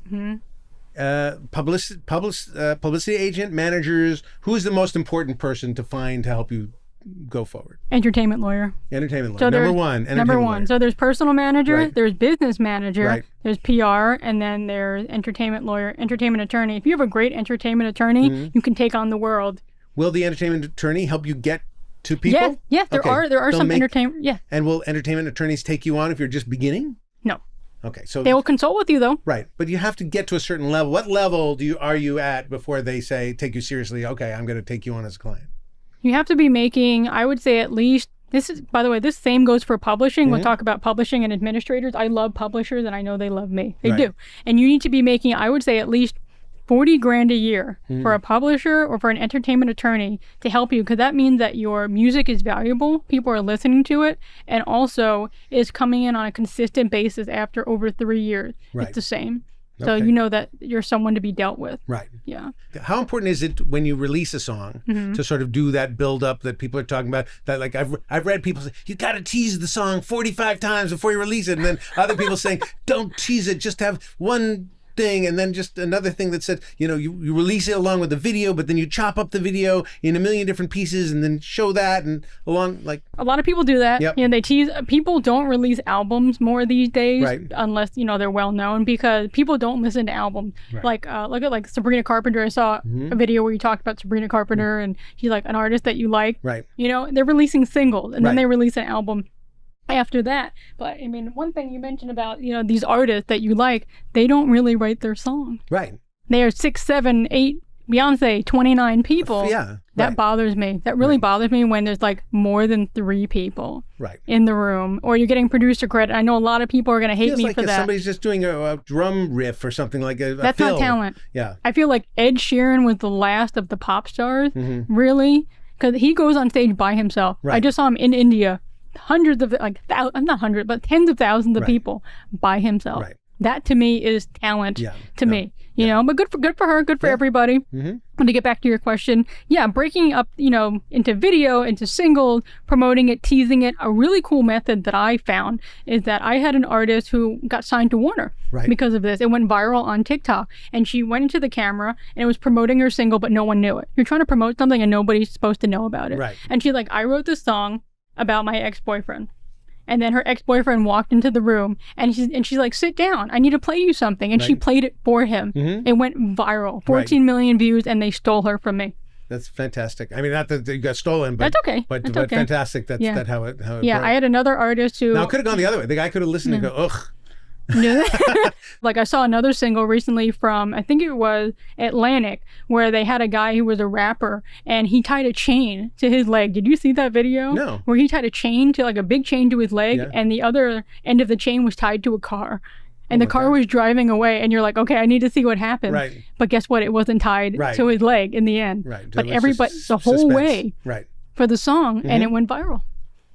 Publicity agent, managers. Who's the most important person to find to help you go forward? Entertainment lawyer. Entertainment lawyer. So Number there's- one. Entertainment Number lawyer. one. So there's personal manager, Right. there's business manager, Right. there's PR, and then there's entertainment lawyer, entertainment attorney. If you have a great entertainment attorney, Mm-hmm. you can take on the world. Will the entertainment attorney help you get to people? Yeah, there Okay. are They'll some make- entertainment. Yeah, And will entertainment attorneys take you on if you're just beginning? no, Okay, so they will consult with you though. right, but you have to get to a certain level. What level are you at before they say take you seriously? Okay, I'm going to take you on as a client. You have to be making, I would say, at least. This is, by the way, this same goes for publishing. Mm-hmm. We'll talk about publishing and administrators. I love publishers, and I know they love me. They Right. do. And you need to be making, I would say, at least 40 grand a year Mm-hmm. for a publisher or for an entertainment attorney to help you, because that means that your music is valuable, people are listening to it, and also is coming in on a consistent basis after over 3 years. Right. It's the same. So Okay. you know that you're someone to be dealt with. Right. Yeah. How important is it when you release a song to sort of do that build up that people are talking about? That like I've read people say you got to tease the song 45 times before you release it, and then other people saying don't tease it, just have one thing, and then just another thing that said you release it along with the video, but then you chop up the video in a million different pieces and then show that and along like A lot of people do that. Yep. They tease. People don't release albums more these days, Right. unless they're well known, because people don't listen to albums. Right. Look at like Sabrina Carpenter. I saw a video where you talked about Sabrina Carpenter, and she's like an artist that you like. right. They're releasing singles, and Right. then they release an album after that. But I mean, one thing you mentioned about these artists that you like, they don't really write their songs. Right. They are 6, 7, 8. Beyonce, 29 people. Yeah. That right. bothers me. That really bothers me when there's like more than 3 people Right. in the room, or you're getting producer credit. I know a lot of people are going to hate Feels me like for if that. somebody's just doing a drum riff or something like a That's fill. not talent. Yeah. I feel like Ed Sheeran was the last of the pop stars, Mm-hmm. really, because he goes on stage by himself. I Right. just saw him in India, hundreds of not hundreds, but tens of thousands of Right. people by himself. Right. That to me is talent. Yeah. To No. me, but good for her, good for Yeah. everybody. Mm-hmm. But to get back to your question, breaking up, into video, into singles, promoting it, teasing it. A really cool method that I found is that I had an artist who got signed to Warner Right. because of this. It went viral on TikTok, and she went into the camera and it was promoting her single, but no one knew it. You're trying to promote something and nobody's supposed to know about it. Right. And she's like, I wrote this song about my ex-boyfriend. And then her ex-boyfriend walked into the room, and she's like, sit down. I need to play you something. And she Right. played it for him. Mhm. It went viral. 14 million views, and they stole her from me. That's fantastic. I mean, not that you got stolen, but That's okay. But, That's but okay. fantastic. That's Yeah. that how it Yeah, broke. I had another artist who... Now it could have gone the other way. The guy could have listened and go, ugh. Like I saw another single recently from, I think it was Atlantic, where they had a guy who was a rapper and he tied a chain to his leg. Did you see that video? No. Where he tied a chain to, like a big chain to his leg, Yeah. and the other end of the chain was tied to a car. And Oh the my car God. was driving away, and you're like, okay, I need to see what happens. Right. But guess what? It wasn't tied Right. to his leg in the end. Right. But It was everybody, just the whole suspense. way Right. for the song, and Mhm. it went viral.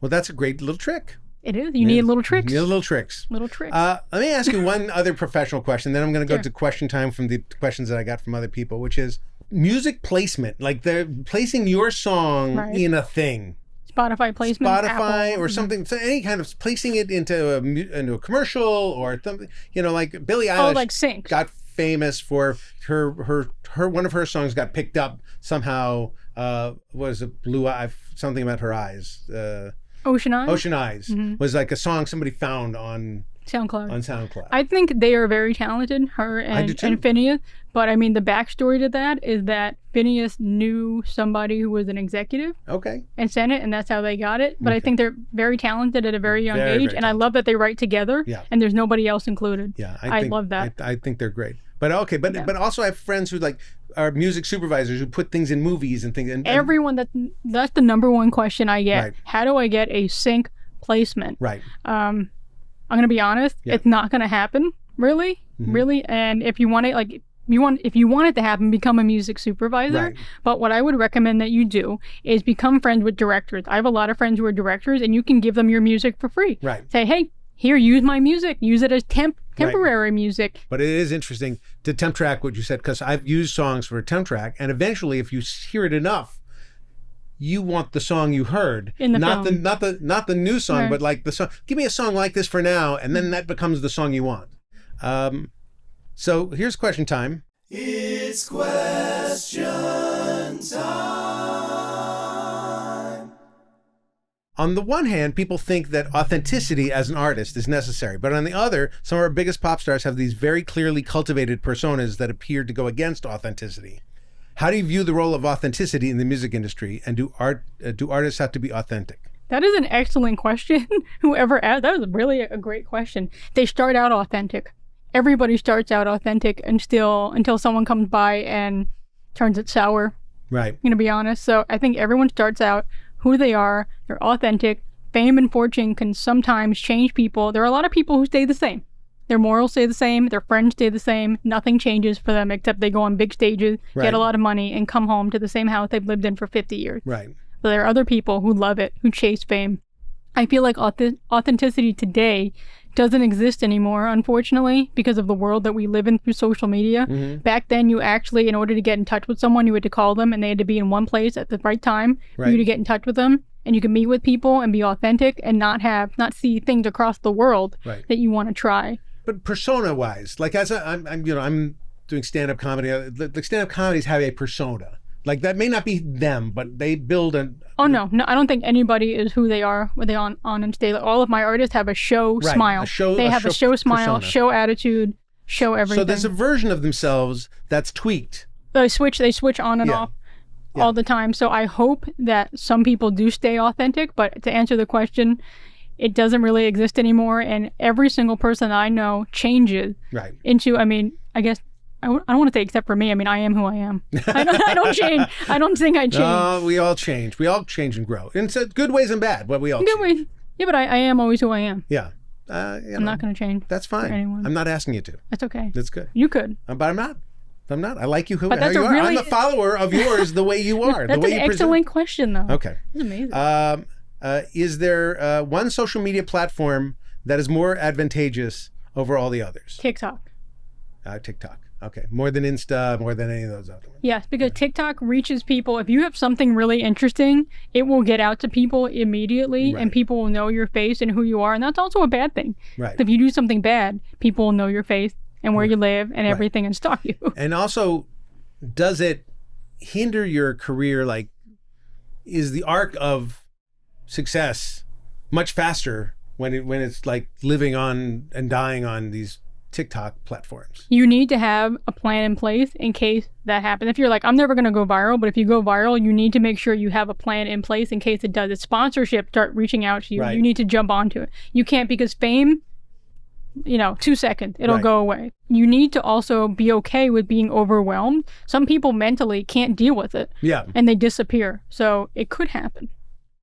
Well, that's a great little trick. It is. You need little tricks. You need little tricks. Little tricks. Let me ask you one other professional question. Then I'm going to go Sure. to question time from the questions that I got from other people, which is music placement. Like they're placing your song Right. in a thing. Spotify placement. Spotify Apple. or something, so any kind of placing it into a commercial or something. Like Billie Eilish. Oh, like sync. Got famous for her one of her songs got picked up somehow. Was it Blue Eye? Something about her eyes. Ocean Eyes. Ocean Eyes was like a song somebody found on SoundCloud. SoundCloud. I think they are very talented, her do too. and Phineas. But I mean, the backstory to that is that Phineas knew somebody who was an executive Okay. and sent it, and that's how they got it. But I think they're very talented at a very young Very, age, very and I love that they write together, Yeah. and there's nobody else included. Yeah, I love that. I think they're great. But okay, but also I have friends who are music supervisors who put things in movies and things. And Everyone, that's the number one question I get. Right. How do I get a sync placement? right. I'm gonna be honest. Yeah. It's not gonna happen, really. And if you want it, if you want it to happen, become a music supervisor. Right. But what I would recommend that you do is become friends with directors. I have a lot of friends who are directors, and you can give them your music for free. Right. Say, hey, here, use my music. Use it as temporary music. But it is interesting to temp track what you said, because I've used songs for a temp track, and eventually, if you hear it enough, you want the song you heard, In the not film. not the new song, Right. but like the song. Give me a song like this for now, and then that becomes the song you want. So here's question time. It's question time. on the one hand, people think that authenticity as an artist is necessary, but on the other, some of our biggest pop stars have these very clearly cultivated personas that appear to go against authenticity. How do you view the role of authenticity in the music industry, and do artists have to be authentic? That is an excellent question. Whoever asked, that was really a great question. They start out authentic. Everybody starts out authentic until someone comes by and turns it sour. Right. I'm going to be honest. So I think everyone starts out who they are. They're authentic. Fame and fortune can sometimes change people. There are a lot of people who stay the same. Their morals stay the same. Their friends stay the same. Nothing changes for them except they go on big stages, get a lot of money, and come home to the same house they've lived in for 50 years. Right. So there are other people who love it, who chase fame. I feel like authenticity today doesn't exist anymore, unfortunately, because of the world that we live in through social media. Back then, you actually, in order to get in touch with someone, you had to call them, and they had to be in one place at the right time for you to get in touch with them. And you can meet with people and be authentic and not see things across the world that you want to try. But persona-wise, like I'm doing stand-up comedy. The stand-up comedies have a persona. Like that may not be them, but they build a. Oh no, I don't think anybody is who they are when they on and stage. Like, all of my artists have a show smile. They have a show smile, persona. Show attitude, show everything. So there's a version of themselves that's tweaked. They switch on and off all the time. So I hope that some people do stay authentic. But to answer the question, it doesn't really exist anymore, and every single person I know changes into. I mean, I guess. I don't want to say except for me. I mean, I am who I am. I don't change. I don't think I change. No, we all change. We all change and grow. In good ways and bad, but we all change. Ways. Yeah, but I am always who I am. Yeah. I'm not going to change. That's fine. I'm not asking you to. That's okay. That's good. You could. But I'm not. I like you how you are. Really, I'm a follower of yours the way you are. That's the way an excellent question, though. Okay. That's amazing. Is there one social media platform that is more advantageous over all the others? TikTok. TikTok. Okay. More than Insta, more than any of those other ones. Yes, because TikTok reaches people. If you have something really interesting, it will get out to people immediately, and people will know your face and who you are. And that's also a bad thing. Right. If you do something bad, people will know your face and where you live and everything and stalk you. And also, does it hinder your career? Like, is the arc of success much faster when it's like living on and dying on these TikTok platforms? You need to have a plan in place in case that happens. If you're like, I'm never going to go viral, but if you go viral, you need to make sure you have a plan in place in case it does. If sponsorship start reaching out to you, you need to jump onto it. You can't, because fame, 2 seconds, it'll go away. You need to also be okay with being overwhelmed. Some people mentally can't deal with it. Yeah. And they disappear. So it could happen.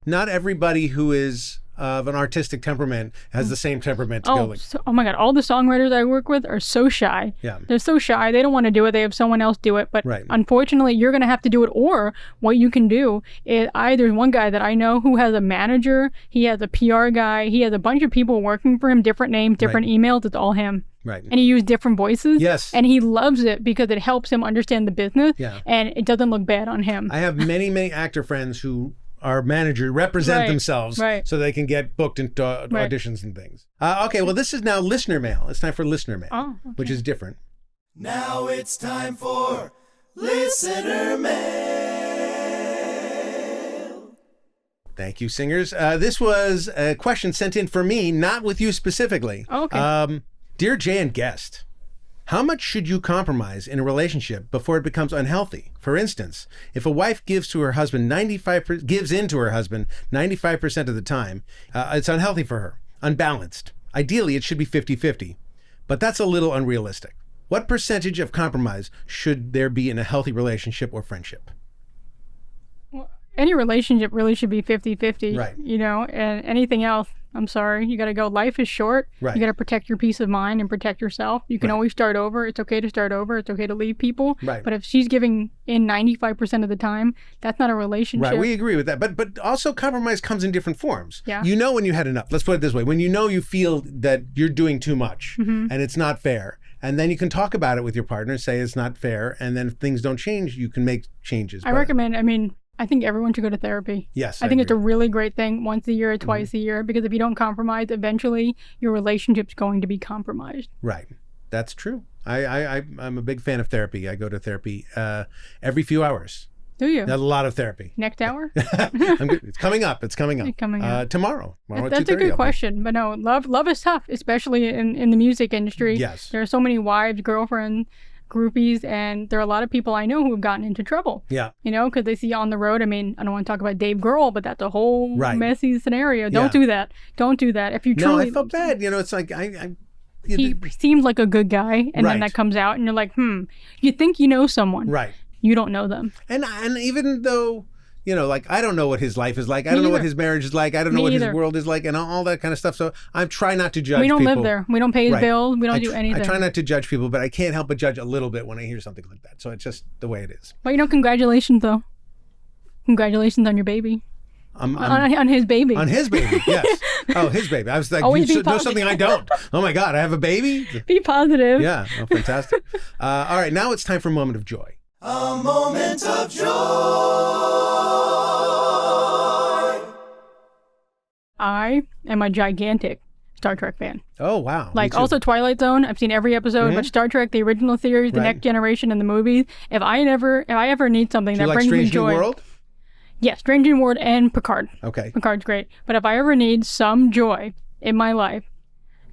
Not everybody who is of an artistic temperament has the same temperament to go like. Oh my God, all the songwriters I work with are so shy. Yeah. They're so shy. They don't want to do it. They have someone else do it. But unfortunately, you're going to have to do it. Or what you can do is, there's one guy that I know who has a manager. He has a PR guy. He has a bunch of people working for him, different names, different emails. It's all him. Right. And he used different voices. Yes. And he loves it because it helps him understand the business. Yeah. And it doesn't look bad on him. I have many actor friends who our manager represent themselves so they can get booked into auditions and things. Okay, well, this is now listener mail. It's time for listener mail, which is different. Now it's time for listener mail. Thank you, singers. This was a question sent in for me, not with you specifically. Okay. Dear Jay and guest, how much should you compromise in a relationship before it becomes unhealthy? For instance, if a wife gives in to her husband 95% of the time, it's unhealthy for her, unbalanced. Ideally, it should be 50-50, but that's a little unrealistic. What percentage of compromise should there be in a healthy relationship or friendship? Well, any relationship really should be 50-50, right? And anything else, I'm sorry, you got to go. Life is short. Right. You got to protect your peace of mind and protect yourself. You can always start over. It's okay to start over. It's okay to leave people. Right. But if she's giving in 95% of the time, that's not a relationship. Right. We agree with that. But also compromise comes in different forms. Yeah. When you had enough. Let's put it this way. When you feel that you're doing too much and it's not fair. And then you can talk about it with your partner, say it's not fair. And then if things don't change, you can make changes. I think everyone should go to therapy. Yes. I think it's a really great thing once a year or twice a year, because if you don't compromise, eventually your relationship's going to be compromised. Right. That's true. I'm a big fan of therapy. I go to therapy every few hours. Do you? A lot of therapy. Next hour? I'm good. It's coming up. It's coming up. Tomorrow. Tomorrow That's at a 2:30, good question. But no, love is tough, especially in the music industry. Yes. There are so many wives, girlfriends, groupies, and there are a lot of people I know who have gotten into trouble. Yeah. You know, because they see you on the road. I mean, I don't want to talk about Dave Grohl, but that's a whole Right. messy scenario. Don't Yeah. do that. Don't do that. If you No, truly... I felt bad. You know, it's like He seemed like a good guy, and Right. then that comes out, and you're like, you think you know someone. right. You don't know them. And even though, you know, like I don't know what his life is like. I Me don't know what either. his marriage is like. I don't know Me what either. his world is like and all that kind of stuff. So I try not to judge We don't people. live there. We don't pay his Right. bills. We don't I do tr- anything. I try not to judge people, but I can't help but judge a little bit when I hear something like that. So it's just the way it is. But congratulations, though. Congratulations on your baby. On his baby. On his baby, yes. Oh, his baby. I was like, Always you be know something I don't. Oh my God, I have a baby? Be positive. Yeah, oh, fantastic. All right, now it's time for a moment of joy. A moment of joy. I am a gigantic Star Trek fan. Oh, wow. Like, also Twilight Zone. I've seen every episode, but Star Trek, the original series, the Right. Next Generation, and the movies. If I ever need something Do you that like brings me Strange New joy. World? Yes, Strange New World and Picard. Okay. Picard's great. But if I ever need some joy in my life,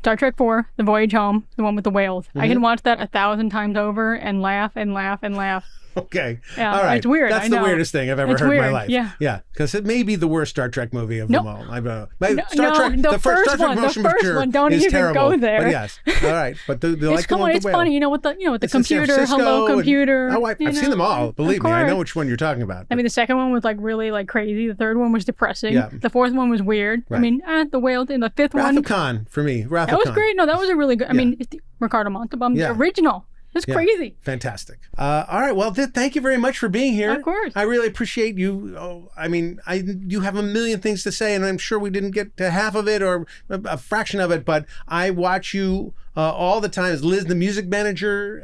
Star Trek 4, The Voyage Home, the one with the whales. I can watch that 1,000 times over and laugh and laugh and laugh. Okay. Yeah, all right. it's weird, That's I the know. weirdest thing I've ever It's heard in my weird, life. yeah. Yeah. Because it may be the worst Star Trek movie of them all. No, Star Trek, the first Star Trek one, the Motion first Picture one, don't is even terrible. go there. But yes. All right. But the It's like the one with it's the whale. funny, with the It's in San computer, Francisco hello and- computer. Oh, I've seen them all. Believe me, I know which one you're talking about. I mean, the second one was like really like crazy. The third one was depressing. Yeah. The fourth one was weird. I Right. mean, the whale. And the fifth Wrath one, of Khan for me. Wrath that of was Khan. great. No, that was a really good. I Yeah. mean, it's the Ricardo Montalban, Yeah. the original. It's Yeah. crazy. Fantastic. All right. Well, thank you very much for being here. Of course. I really appreciate you. Oh, I mean, you have a million things to say, and I'm sure we didn't get to half of it or a fraction of it, but I watch you all the time. Is Liz the music manager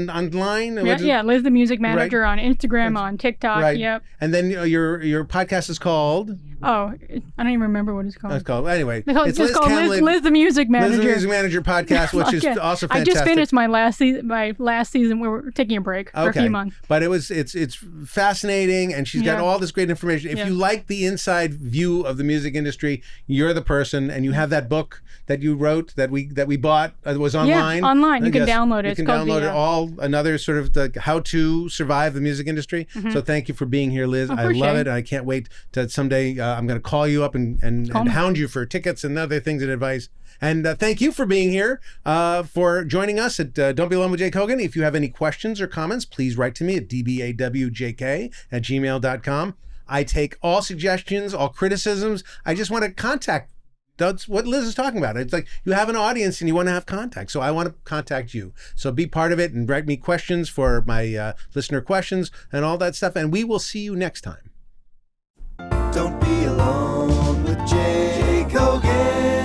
online? Yeah, Liz, the music manager on Instagram, on TikTok. Right. Yep. And then your podcast is called. Oh, I don't even remember what it's called. It's called anyway. It's just called Kamlet, Liz, the music manager. Liz the Music Manager podcast, which is Yeah. also I fantastic. just finished my last season. We were taking a break for a few months. But it's fascinating, and she's got Yeah. all this great information. If Yeah. you like the inside view of the music industry, you're the person, and you have that book that you wrote that we bought. It was online. Yeah, online. You can download it. You It's can called download the, it all. Another sort of the how to survive the music industry. So thank you for being here, Liz. I appreciate love it. it. I can't wait to someday. I'm going to call you up and Call me. hound you for tickets and other things and advice. And thank you for being here, for joining us at Don't Be Alone with Jake Hogan. If you have any questions or comments, please write to me at dbawjk@gmail.com. I take all suggestions, all criticisms. I just want to contact. That's what Liz is talking about. It's like you have an audience and you want to have contact. So I want to contact you. So be part of it and write me questions for my listener questions and all that stuff. And we will see you next time. Don't be alone with Jake Hogan.